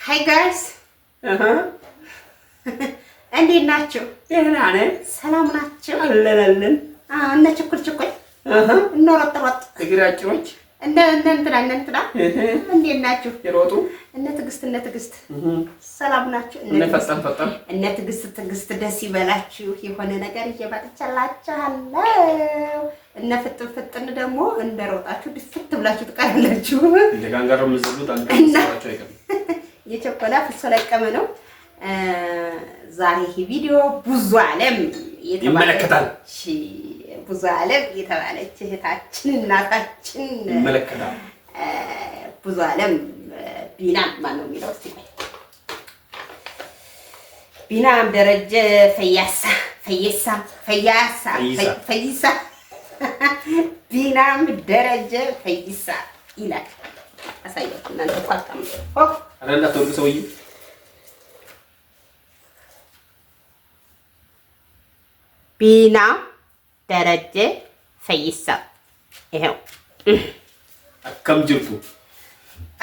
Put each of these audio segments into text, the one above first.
Hi guys. እንዴት ናችሁ? ደህና ነን። ሰላም ናችሁ? አለን። እነ ችኩል እነ ሮጥ እግራጭሮች እንትና እንዴት ናችሁ? ይሮጡ እነ ትዕግስት ሰላም ናችሁ? እነ ትዕግስት ደስ ይበላችሁ። የሆነ ነገር እየመጣችላችኋለሁ። እነ ፍጥን ደግሞ እንደሮጣችሁ ድፍት ብላችሁ ትቀራላችሁ። እንደጋንጋሮ ምዝሉት አንተሳቸው አይቀርም። የቸኮላ ፍሶ ለቀመ ነው። ዛሬ ይሄ ቪዲዮ ብዙ ዓለም ይመለከታል። ብዙ ዓለም የተባለች እህታችን እናታችን ይመለከታል። ብዙ ዓለም ቢናም ማን ነው የሚለው? እስቲ ቢናም ደረጀ ፈይሳ ቢናም ደረጀ ፈይሳ ይላል። አሳያችሁ እናንተ ቋጣም አረንዳ ተወዱ ሰውዬ ቢናም ደረጀ ፈይሳ ይሄው አከም ጅርቱ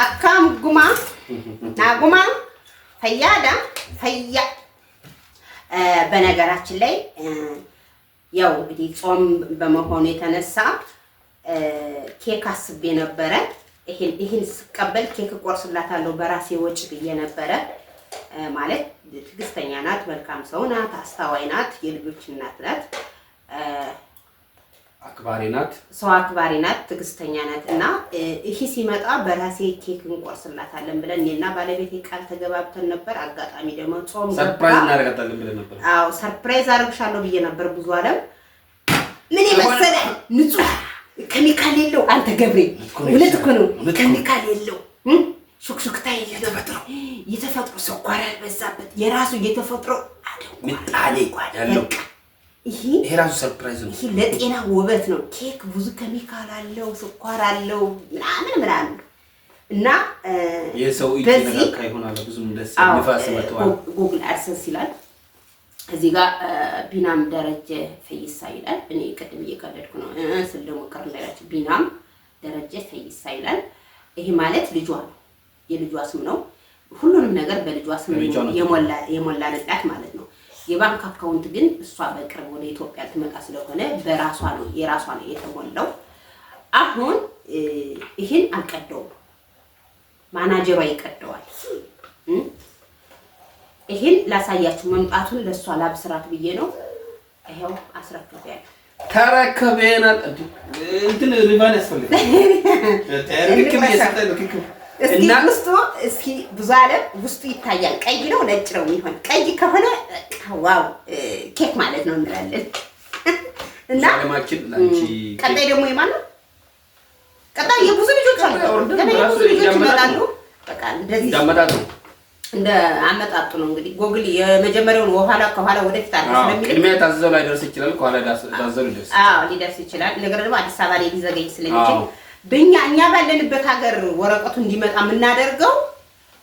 አካም ጉማ ናጉማ ፈያዳ ፈያ። በነገራችን ላይ ያው እንግዲህ ጾም በመሆኑ የተነሳ ኬክ አስቤ ነበረ። ይሄን ስቀበል ኬክ ቆርስላታለሁ በራሴ ወጪ ብዬ ነበረ። ማለት ትዕግስተኛ ናት፣ መልካም ሰው ናት፣ አስተዋይ ናት፣ የልጆች እናት ናት፣ አክባሪ ናት፣ ሰው አክባሪ ናት፣ ትዕግስተኛ ናት እና ይሄ ሲመጣ በራሴ ኬክ እንቆርስላታለን ብለን እኔና ባለቤቴ ቃል ተገባብተን ነበር። አጋጣሚ ደግሞ ጾም ሰርፕራይዝ እናደርጋታለን ብለን ነበር። አዎ ሰርፕራይዝ አደርግሻለሁ ብዬ ነበር። ብዙ ዓለም ምን ይመስላል? ንጹህ ኬሚካል የለው። አንተ ገብሬ እውነት እኮ ነው። ኬሚካል የለው፣ ሹክሹክታ የለው፣ የተፈጥሮ ስኳር ያልበዛበት የራሱ የተፈጥሮ ምጣኔ ያለው ይሄ ራሱ ሰርፕራይዝ ነው። ይሄ ለጤና ውበት ነው። ኬክ ብዙ ኬሚካል አለው፣ ስኳር አለው ምናምን እና የሰው እጅ ነካ ይሆናል። ብዙም ደስ ንፋስ መጥቷል። ጉግል አድሰንስ ይላል እዚህ ጋር ቢናም ደረጀ ፈይሳ ይላል። እኔ ቀድም እየቀለድኩ ነው ስለደሞ ቀር እንዳላችሁ ቢናም ደረጀ ፈይሳ ይላል። ይሄ ማለት ልጇ ነው፣ የልጇ ስም ነው። ሁሉንም ነገር በልጇ ስም የሞላለት ማለት ነው። የባንክ አካውንት ግን እሷ በቅርብ ወደ ኢትዮጵያ ልትመጣ ስለሆነ በራሷ ነው የራሷ ነው የተሞላው። አሁን ይሄን አልቀደውም፣ ማናጀሯ ይቀደዋል። ይሄን ላሳያችሁ መምጣቱን ለሷ ላብስራት ብዬ ነው። ይሄው አስረክቤያለሁ። ተረከበናል። እንትን ሪቫን ያስፈልጋል። እና እስኪ ብዙ ዓለም ውስጡ ይታያል። ቀይ ነው ነጭ ነው የሚሆን? ቀይ ከሆነ ዋው ኬክ ማለት ነው እንላለን። እና ቀጣይ ደግሞ የማን ነው? ቀጣይ የብዙ ልጆች አሉ። ገና የብዙ ልጆች ይመጣሉ። በቃ እንደዚህ እንደ አመጣጡ ነው እንግዲህ ጎግል የመጀመሪያውን ከኋላ ወደፊት አድርጎ ስለሚል ቅድሚያ ታዘዘው ላይ ደርስ ይችላል። ከኋላ ታዘዘው ሊደርስ ሊደርስ ይችላል። ነገር ደግሞ አዲስ አበባ ላይ ሊዘገይ ስለሚችል እኛ ባለንበት ሀገር ወረቀቱ እንዲመጣ የምናደርገው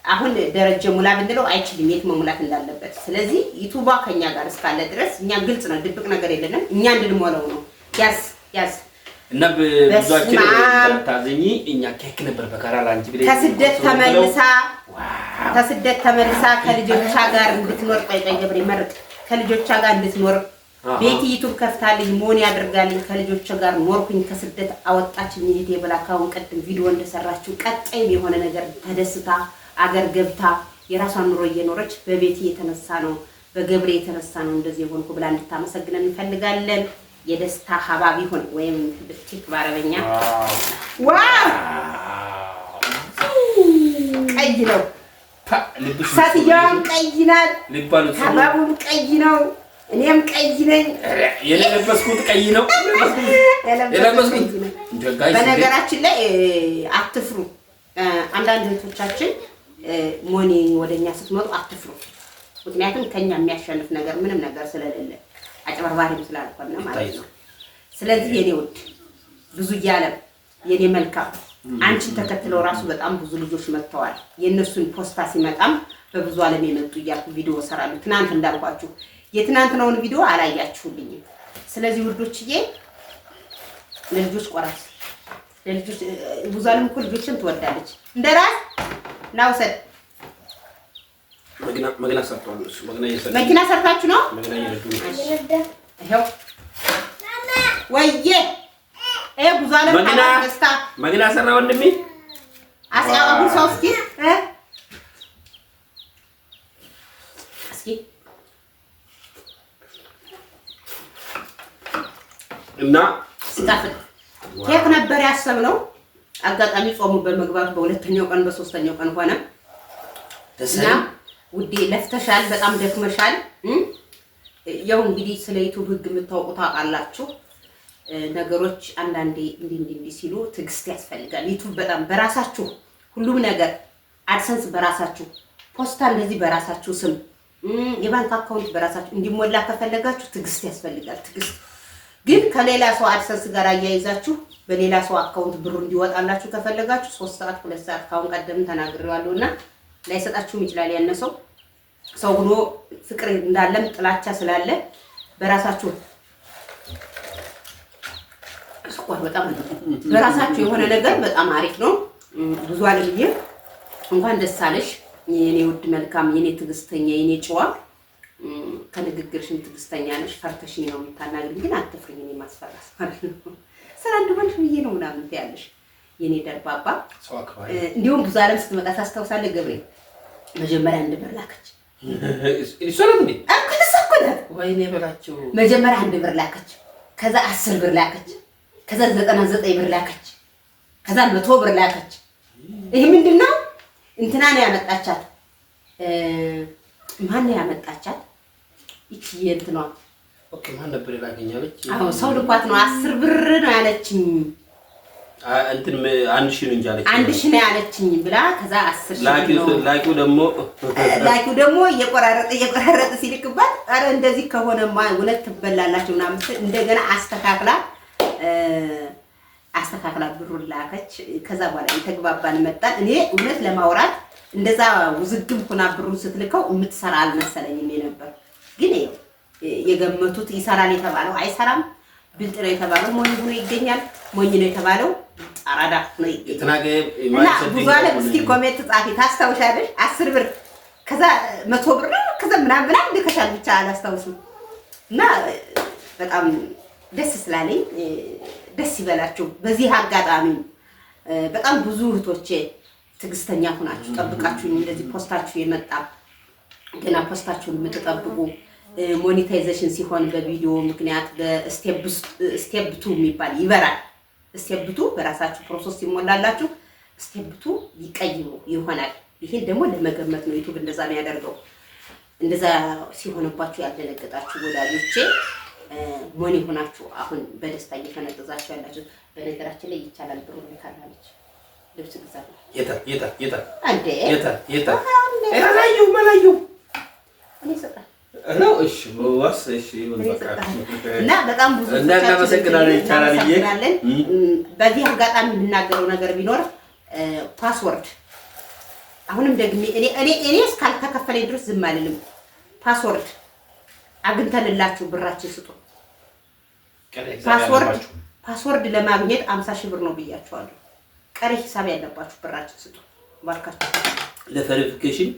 አሁን ደረጀ ሙላ ብንለው አይችልም የት መሙላት እንዳለበት። ስለዚህ ዩቲዩብ ከኛ ጋር እስካለ ድረስ እኛ ግልጽ ነው፣ ድብቅ ነገር የለንም። እኛ እንድንሞላው ነው። ያዝ እና ብዙአችን ታዘኝ እኛ ኬክ ነበር በካራላ አንቺ ብለ ከስደት ተመልሳ ከልጆቿ ጋር እንድትኖር ቆይ ገብሬ መርጥ ከልጆቿ ጋር እንድትኖር ቤት ዩቲዩብ ከፍታልኝ ሞን ያደርጋልኝ ከልጆቿ ጋር ኖርኩኝ። ከስደት አወጣችኝ እህቴ ብላ ካሁን ቀደም ቪዲዮ እንደሰራችሁ ቀጣይ የሆነ ነገር ተደስታ አገር ገብታ የራሷን ኑሮ እየኖረች በቤት የተነሳ ነው በገብሬ የተነሳ ነው እንደዚህ የሆንኩ ብላ እንድታመሰግነን እንፈልጋለን። የደስታ ሀባብ ይሁን ወይም ብትክ ባረበኛ ዋው ቀይ ነው። ሳትያም ቀይ ናት። ሀባቡም ቀይ ነው። እኔም ቀይ ነኝ። የለበስኩት ቀይ ነው። በነገራችን ላይ አትፍሩ። አንዳንድ እህቶቻችን ሞኒ ወደኛ ስትመጡ አትፍሩ። ምክንያቱም ከኛ የሚያሸንፍ ነገር ምንም ነገር ስለሌለ አጭበርባሪም ስላልሆነ ማለት ነው። ስለዚህ የኔ ውድ ብዙ ያለም የኔ መልካም አንቺን ተከትለው ራሱ በጣም ብዙ ልጆች መጥተዋል። የነሱን ፖስታ ሲመጣም በብዙ ዓለም የመጡ እያልኩ ቪዲዮ እሰራለሁ። ትናንት እንዳልኳችሁ የትናንትናውን ቪዲዮ አላያችሁልኝም። ስለዚህ ውዶችዬ ለልጆች ቆራስ ለልጆች ብዙ ዓለም እኮ ልጆችን ትወዳለች። እንደራስ ናውሰድ መኪና ሰርቷል እሱ መኪና ሰርታችሁ ነው መኪና እየነዱ ይሄው ወይዬ ብዙ አለም ደስታ መኪና ሰራ ወንድሜ አስያው ሰው እስኪ እና ሲጣፍጥ ኬክ ነበር ያሰብነው አጋጣሚ ጾሙ በመግባቱ በሁለተኛው ቀን በሶስተኛው ቀን ሆነ እና ውዴ ለፍተሻል በጣም ደክመሻል ያው እንግዲህ ስለ ዩቲዩብ ህግ የምታውቁ ታውቃላችሁ ነገሮች አንዳንዴ እንዲህ ሲሉ ትግስት ያስፈልጋል ዩቲዩብ በጣም በራሳችሁ ሁሉም ነገር አድሰንስ በራሳችሁ ፖስታ እንደዚህ በራሳችሁ ስም የባንክ አካውንት በራሳችሁ እንዲሞላ ከፈለጋችሁ ትግስት ያስፈልጋል ትግስት ግን ከሌላ ሰው አድሰንስ ጋር አያይዛችሁ በሌላ ሰው አካውንት ብሩ እንዲወጣላችሁ ከፈለጋችሁ 3 ሰዓት 2 ሰዓት ካሁን ቀደም ተናግሬዋለሁና ላይሰጣችሁም ይችላል ያነሰው ሰው ሆኖ ፍቅር እንዳለም ጥላቻ ስላለ በራሳችሁ ስኳር በጣም በራሳችሁ የሆነ ነገር በጣም አሪፍ ነው ብዙ አለልኝ እንኳን ደስ አለሽ የኔ ውድ መልካም የኔ ትግስተኛ የኔ ጨዋ ከንግግርሽም ትግስተኛ ነሽ ፈርተሽኝ ነው የምታናግሪኝ ግን አትፍሪኝ እኔ ማስፈራስ ማለት ነው ሰላም ደሆንሽ ብዬ ነው ምናምን ትያለሽ የኔ ደርባባ እንዲሁም ብዙ አለም ስትመጣ ታስታውሳለህ ገብሬ መጀመሪያ አንድ ብር ላከች እሱንም እንዴ አከሰከለ ወይኔ በላቸው መጀመሪያ አንድ ብር ላከች ከዛ 10 ብር ላከች ከዛ 99 ብር ላከች ከዛ 100 ብር ላከች ይሄ ምንድነው እንትና ነው ያመጣቻት ማን ነው ያመጣቻት እቺ የእንትኗ ኦኬ ማን ነበር ያገኛለች አሁን ሰው ልኳት ነው 10 ብር ነው ያለችኝ እንትን 1000 ነው እንጂ አለች 1000 ነው ያለችኝ ብላ ከዛ 10 ነው ላኪው ደግሞ እየቆራረጠ ሲልክባት አረ እንደዚህ ከሆነማ ሁለት ትበላላችሁ ምናምን እንደገና አስተካክላ ብሩን ላከች ከዛ በኋላ የተግባባን መጣን እኔ እውነት ለማውራት እንደዛ ውዝግብ ሆና ብሩን ስትልከው የምትሰራ አልመሰለኝም ነበር ግን የገመቱት ይሰራል የተባለው አይሰራም ብልጥ ነው የተባለው ሞኝ ሆኖ ይገኛል ሞኝ ነው የተባለው አራዳ ነው ይገኛል እና ብዙ አለ እስኪ ኮሜንት ጻፊ ታስታውሻለሽ 10 ብር ከዛ 100 ብር ከዛ ምናምን ልከሻል ብቻ አላስታውስም እና በጣም ደስ ስላለኝ ደስ ይበላችሁ በዚህ አጋጣሚ በጣም ብዙ እህቶቼ ትግስተኛ ሆናችሁ ጠብቃችሁ እንደዚህ ፖስታችሁ የመጣ ገና ፖስታችሁን የምትጠብቁ ሞኔታይዜሽን ሲሆን በቪዲዮ ምክንያት በስቴፕ 2 የሚባል ይበራል ስቴፕ 2 በራሳችሁ ፕሮሰስ ይሞላላችሁ ስቴፕ 2 ይቀይሩ ይሆናል ይሄን ደግሞ ለመገመት ነው ዩቲዩብ እንደዛ ነው ያደርገው እንደዛ ሲሆንባችሁ ያልደነገጣችሁ ወዳጆቼ ሞኒ ሆናችሁ አሁን በደስታ እየፈነጠዛችሁ ያላችሁ በነገራችን ላይ ይቻላል ብሩ ልካላለች ልብስ ግዛት የታ አንዴ የታ መላዩ እኔ ሰጣ ነው እሺ ወስ እሺ በቃ እና በጣም ብዙ እናመሰግናለን ይቻላል በዚህ አጋጣሚ የምናገረው ነገር ቢኖር ፓስወርድ አሁንም ደግሜ እኔ እስካልተከፈለኝ ድረስ ዝም አልልም ፓስወርድ አግንተንላችሁ ብራችን ስጡ ፓስወርድ ለማግኘት 50,000 ብር ነው ብያችኋለሁ ቀሪ ሂሳብ ያለባችሁ ብራችን ስጡ ባርካችሁ ለቬሪፊኬሽን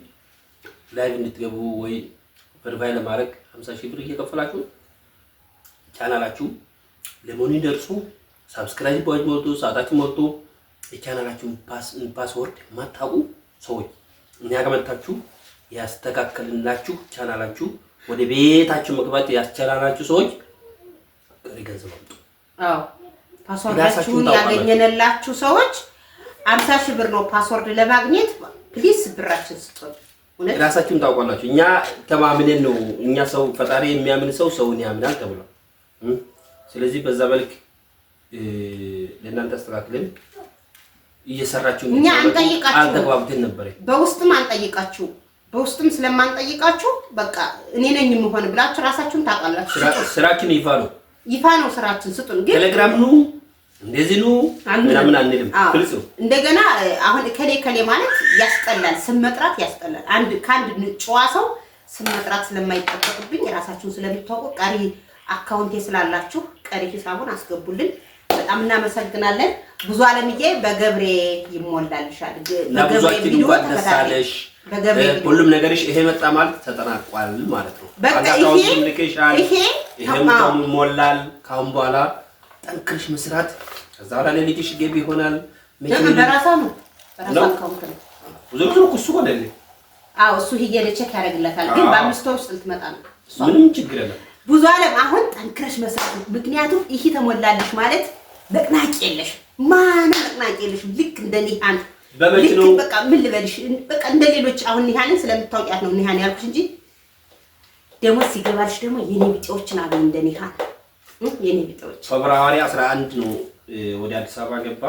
ላይቭ እንድትገቡ ወይ ቨሪፋይ ለማድረግ 50,000 ብር እየከፈላችሁ ቻናላችሁ ለሞኒ ደርሱ ሰብስክራይብ ባጅ ሞልቶ ሰዓታችሁ ሞልቶ የቻናላችሁን ፓስወርድ ማታውቁ ሰዎች እኛ ጋር መጣችሁ ያስተካከልናችሁ ቻናላችሁ ወደ ቤታችሁ መግባት ያስቻላናችሁ ሰዎች ቀሪ ገንዘብ አምጡ አዎ ፓስወርዳችሁን ያገኘንላችሁ ሰዎች 50,000 ብር ነው ፓስወርድ ለማግኘት ፕሊስ ብራችን ስጡ ራሳችሁን ታውቃላችሁ እኛ ተማምነን ነው እኛ ሰው ፈጣሪ የሚያምን ሰው ሰውን ያምናል ተብሎ ስለዚህ በዛ መልክ ለእናንተ አስተካክለን እየሰራችሁ እኛ አንጠይቃችሁ አልተግባብተን ነበር በውስጥም ስለማንጠይቃችሁ በቃ እኔ ነኝ የምሆን ብላችሁ ራሳችሁን ታውቃላችሁ ስራችን ይፋ ነው ስራችን ስጡን ግን ቴሌግራም ነው እንደዚህ ነው ምናምን አንልም ፍልጽ ነው እንደገና አሁን ከሌ ማለት ያስጠላል ስም መጥራት ያስጠላል ከአንድ ጨዋ ሰው ስም መጥራት ስለማይጠበቅብኝ ራሳችሁን ስለምታውቁ ቀሪ አካውንቴ ስላላችሁ ቀሪ ሂሳቡን አስገቡልን በጣም እናመሰግናለን ብዙ አለምዬ በገብሬ ይሞላልሻል በገብሬ ቪዲዮ ተከታተለሽ ሁሉም ነገርሽ ይሄ መጣ ማለት ተጠናቋል ማለት ነው። በቃ ይሄም ሞላል። ካሁን በኋላ ጠንክርሽ መስራት ከዛ በኋላ ለልጅሽ ገቢ ይሆናል። በራሳ ነው አካውንት ነው ብዙ እሱ ሆነልኝ። አዎ እሱ ሄጄ ቼክ ያደርግላታል። ግን በ5 ወር ውስጥ ልትመጣ ነው። ምንም ችግር የለም። ብዙ ዓለም አሁን ጠንክረሽ መስራት ነው። ምክንያቱም ይሄ ተሞላልሽ ማለት በቅናጭ የለሽ ማንም በቅናጭ የለሽ። ልክ እንደኔ አንተ በመኪናው በቃ ምን ልበልሽ በቃ እንደሌሎች አሁን ኒሃንን ስለምታውቂያት ነው ኒሃን ያልኩሽ እንጂ ደግሞ ሲገባልሽ ደግሞ የኔ ቢጤዎችን አገኝ እንደኒሃን የኔ ቢጤዎች ፌብሩዋሪ 11 ነው ወደ አዲስ አበባ ገባ።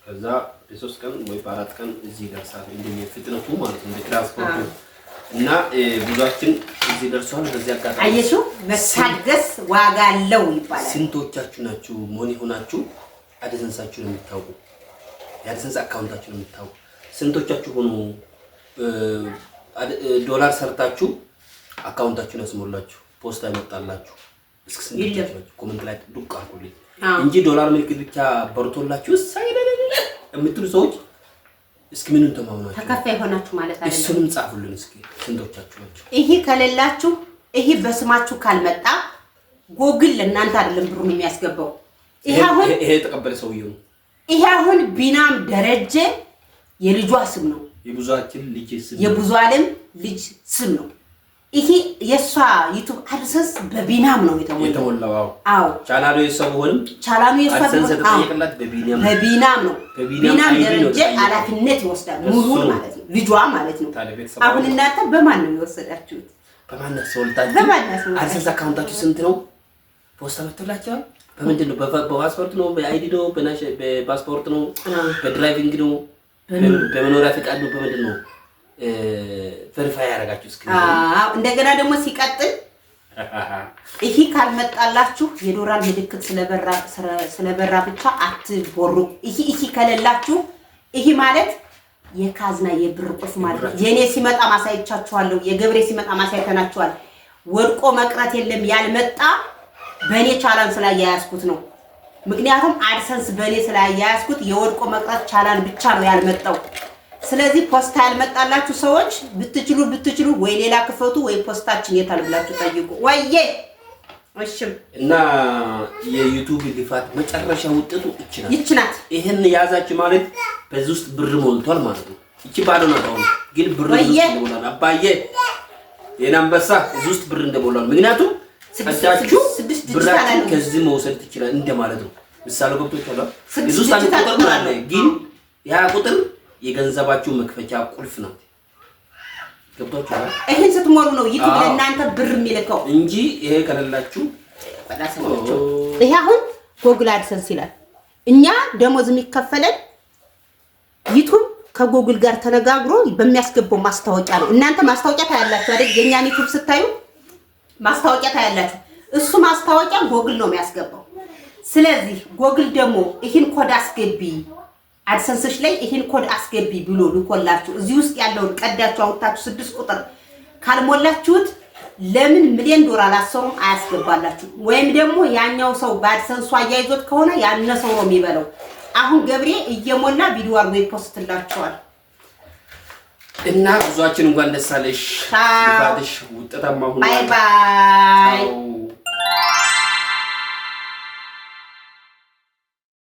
ከዛ በ3 ቀን ወይ በ4 ቀን እዚህ ደርሳል። እንደዚህ ፍጥነቱ ማለት ነው ትራንስፖርቱ እና ጉዟችን እዚህ ደርሷል። በዚህ አጋጣሚ አየሹ መታገስ ዋጋ አለው ይባላል። ስንቶቻችሁ ናችሁ ሞኒ ሆናችሁ አድሰንሳችሁ ነው የምታውቁ የአድሰንስ አካውንታችሁ ነው የምታውቁ? ስንቶቻችሁ ሆኖ ዶላር ሰርታችሁ አካውንታችሁን ያስሞላችሁ ፖስታ ይመጣላችሁ? እስኪ ስንቶቻችሁ ኮሜንት ላይ ዱቅ አድርጉልኝ እንጂ ዶላር ምልክት ብቻ በርቶላችሁ ሳይለለ የምትሉ ሰዎች እስኪ ምኑን ተማምናችሁ ተከፋይ ሆናችሁ ማለት አይደለም። እሱንም ጻፉልን እስኪ ስንቶቻችሁ ናችሁ? ይሄ ከሌላችሁ ይሄ በስማችሁ ካልመጣ ጎግል ለእናንተ አይደለም ብሩን የሚያስገባው። ይሄ ተቀበለ ሰውየው ነው። ይሄ አሁን ቢናም ደረጀ የልጇ ስም ነው። የብዙአችን ልጅ ስም የብዙ ዓለም ልጅ ስም ነው። ይሄ የሷ ዩቲዩብ አድሰንስ በቢናም ነው የተሞላው። አዎ ቻናሉ የሰውንም ቻናሉ አድሰንስ ተጠየቀላት በቢናም ነው። ቢናም ደረጀ ኃላፊነት ይወስዳል ሙሉ ማለት ነው። ልጇ ማለት ነው። አሁን እናንተ በማን ነው የወሰዳችሁት? በማን ነው ሰውልታችሁ? አድሰንስ አካውንታችሁ ስንት ነው? ፖስታ መጥቶላችኋል? በምንድን ነው? በፓስፖርት ነው? በአይዲ ነው? በፓስፖርት ነው? በድራይቪንግ ነው? በመኖሪያ ፈቃድ ነው? በምንድን ነው ቬሪፋይ ያደረጋችሁ? እስኪ እንደገና ደግሞ ሲቀጥል ይሄ ካልመጣላችሁ የዶላር ምልክት ስለበራ ብቻ አትቦሩ። ይሄ ከሌላችሁ ይሄ ማለት የካዝና የብር ቁስ ማለት የኔ ሲመጣ ማሳይቻችኋለሁ። የገብሬ ሲመጣ ማሳይተናችኋል። ወድቆ መቅረት የለም። ያልመጣ በኔ ቻላን ስላያያዝኩት ነው። ምክንያቱም አድሰንስ በኔ ስላያያዝኩት የወድቆ መቅረት ቻላን ብቻ ነው ያልመጣው። ስለዚህ ፖስታ ያልመጣላችሁ ሰዎች ብትችሉ ወይ ሌላ ክፈቱ ወይ ፖስታችን የታል ብላችሁ ጠይቁ። ወይዬ እሺም እና የዩቲዩብ ልፋት መጨረሻ ውጤቱ ይችናት። ይሄን ያዛችሁ ማለት በዚህ ውስጥ ብር ሞልቷል ማለት ነው። እቺ ባዶ ነው ታው ግን ብር እንደሞላል አባዬ የናንበሳ እዚህ ውስጥ ብር እንደሞላል። ምክንያቱም ሰጣችሁ ብራችሁ ከዚህ መውሰድ ትችላል እንደማለት ነው። ምሳሌ ገብቶቻል። እዚህ ውስጥ አንድ ቁጥር አለ ግን ያ ቁጥር የገንዘባችሁ መክፈቻ ቁልፍ ነው። ገብቶቻል። ይሄን ስትሞሉ ነው ዩቲዩብ ለእናንተ ብር የሚልከው እንጂ ይሄ ከሌላችሁ ፈዳሰማችሁ። ይሄ አሁን ጎግል አድሰንስ ይላል። እኛ ደሞዝ የሚከፈለን ዩቲዩብ ከጎግል ጋር ተነጋግሮ በሚያስገባው ማስታወቂያ ነው። እናንተ ማስታወቂያ ታያላችሁ አይደል? የኛን ዩቲዩብ ስታዩ ማስታወቂያ ታያላችሁ። እሱ ማስታወቂያ ጎግል ነው የሚያስገባው። ስለዚህ ጎግል ደግሞ ይሄን ኮድ አስገቢ አድሰንስሽ ላይ ይሄን ኮድ አስገቢ ብሎ ልኮላችሁ እዚህ ውስጥ ያለውን ቀዳችሁ አውጣችሁ 6 ቁጥር ካልሞላችሁት ለምን ሚሊዮን ዶላር አሰሩም አያስገባላችሁ። ወይም ደግሞ ያኛው ሰው በአድሰንሱ አያይዞት ከሆነ ያነሰው ነው የሚበለው። አሁን ገብሬ እየሞላ ቪዲዮ አርጎ ይፖስትላችኋል። እና ብዙአችን እንኳን ደስ አለሽ። ይፋትሽ ውጤታማ ሁኑ። ባይ ባይ።